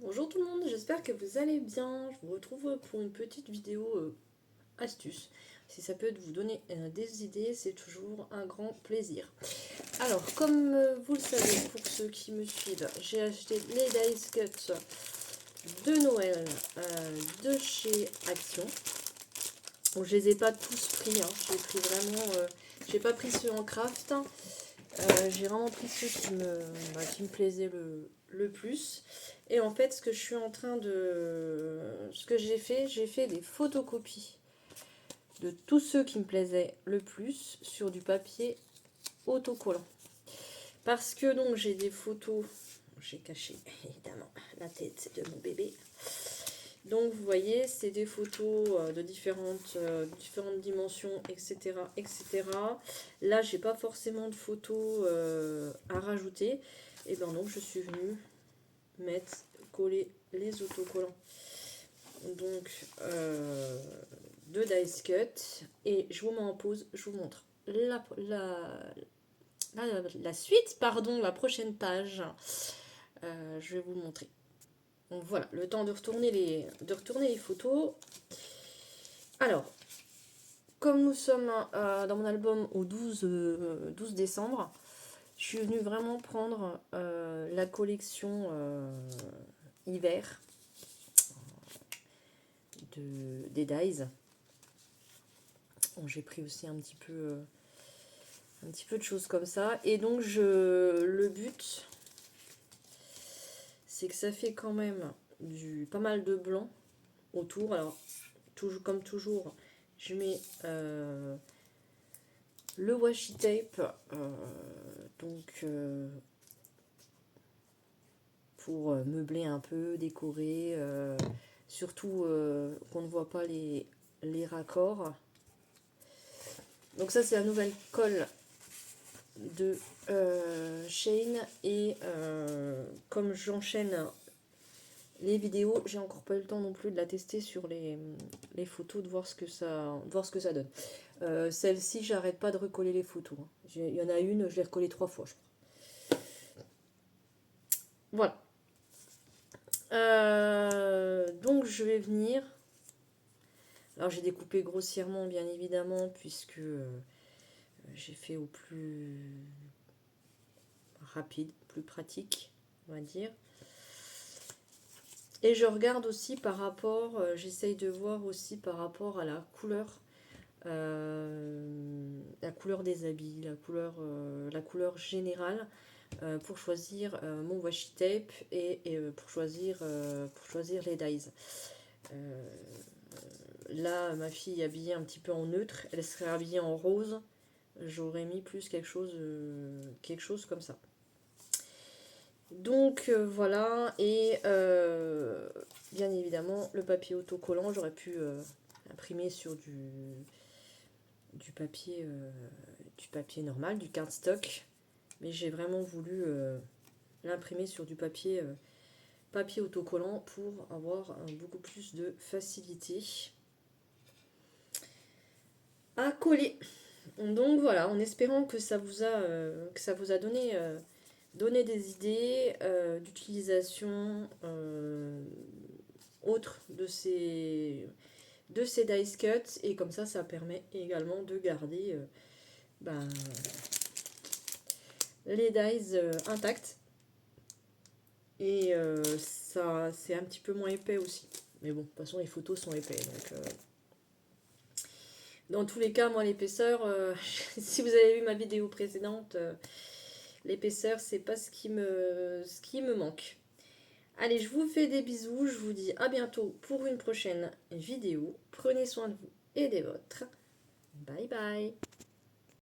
Bonjour tout le monde, j'espère que vous allez bien. Je vous retrouve pour une petite vidéo astuce. Si ça peut vous donner des idées, c'est toujours un grand plaisir. Alors, comme vous le savez, pour ceux qui me suivent, j'ai acheté les Dice Cuts de Noël de chez Action. Bon, je les ai pas tous pris, hein. J'ai pris vraiment... j'ai pas pris ceux en craft. J'ai vraiment pris ceux qui me plaisaient le plus. Et en fait, ce que je suis en train de... Ce que j'ai fait des photocopies de tous ceux qui me plaisaient le plus sur du papier autocollant. Parce que donc j'ai des photos... J'ai caché évidemment la tête de mon bébé. Donc vous voyez, c'est des photos de différentes dimensions, etc., etc. Là, j'ai pas forcément de photos à rajouter. Et bien donc je suis venue coller les autocollants. Donc de Dice Cut. Et je vous mets en pause, je vous montre la suite, pardon, la prochaine page. Je vais vous le montrer. Donc voilà, le temps de retourner les photos. Alors, comme nous sommes dans mon album au 12 décembre, je suis venue vraiment prendre la collection hiver des Dies. Bon, j'ai pris aussi un petit peu de choses comme ça. Et donc, le but, c'est que ça fait quand même pas mal de blanc autour. Alors, comme toujours, je mets le washi tape, pour meubler un peu, décorer, surtout qu'on ne voit pas les raccords. Donc ça, c'est la nouvelle colle de Shane. Et comme j'enchaîne les vidéos, j'ai encore pas eu le temps non plus de la tester sur les photos, de voir ce que ça donne. Celle-ci, j'arrête pas de recoller les photos. Il y en a une, je l'ai recollée 3 fois, je crois. Voilà. Donc je vais venir. Alors j'ai découpé grossièrement, bien évidemment, puisque j'ai fait au plus rapide, plus pratique, on va dire. Et je regarde aussi par rapport, j'essaye de voir aussi par rapport à la couleur des habits, la couleur générale, pour choisir mon washi tape et pour choisir les dies. Là, ma fille est habillée un petit peu en neutre, elle serait habillée en rose. J'aurais mis plus quelque chose comme ça. Donc voilà, et bien évidemment le papier autocollant, j'aurais pu imprimer sur du papier normal, du cardstock, mais j'ai vraiment voulu l'imprimer sur du papier autocollant pour avoir beaucoup plus de facilité à coller. Donc voilà, en espérant que ça vous a donné des idées d'utilisation autres de ces dice cuts, et comme ça permet également de garder les dies intacts, et ça c'est un petit peu moins épais aussi, mais bon, de toute façon les photos sont épais, donc dans tous les cas, moi l'épaisseur, si vous avez vu ma vidéo précédente, l'épaisseur c'est pas ce qui me manque. Allez, je vous fais des bisous, je vous dis à bientôt pour une prochaine vidéo. Prenez soin de vous et des vôtres. Bye bye.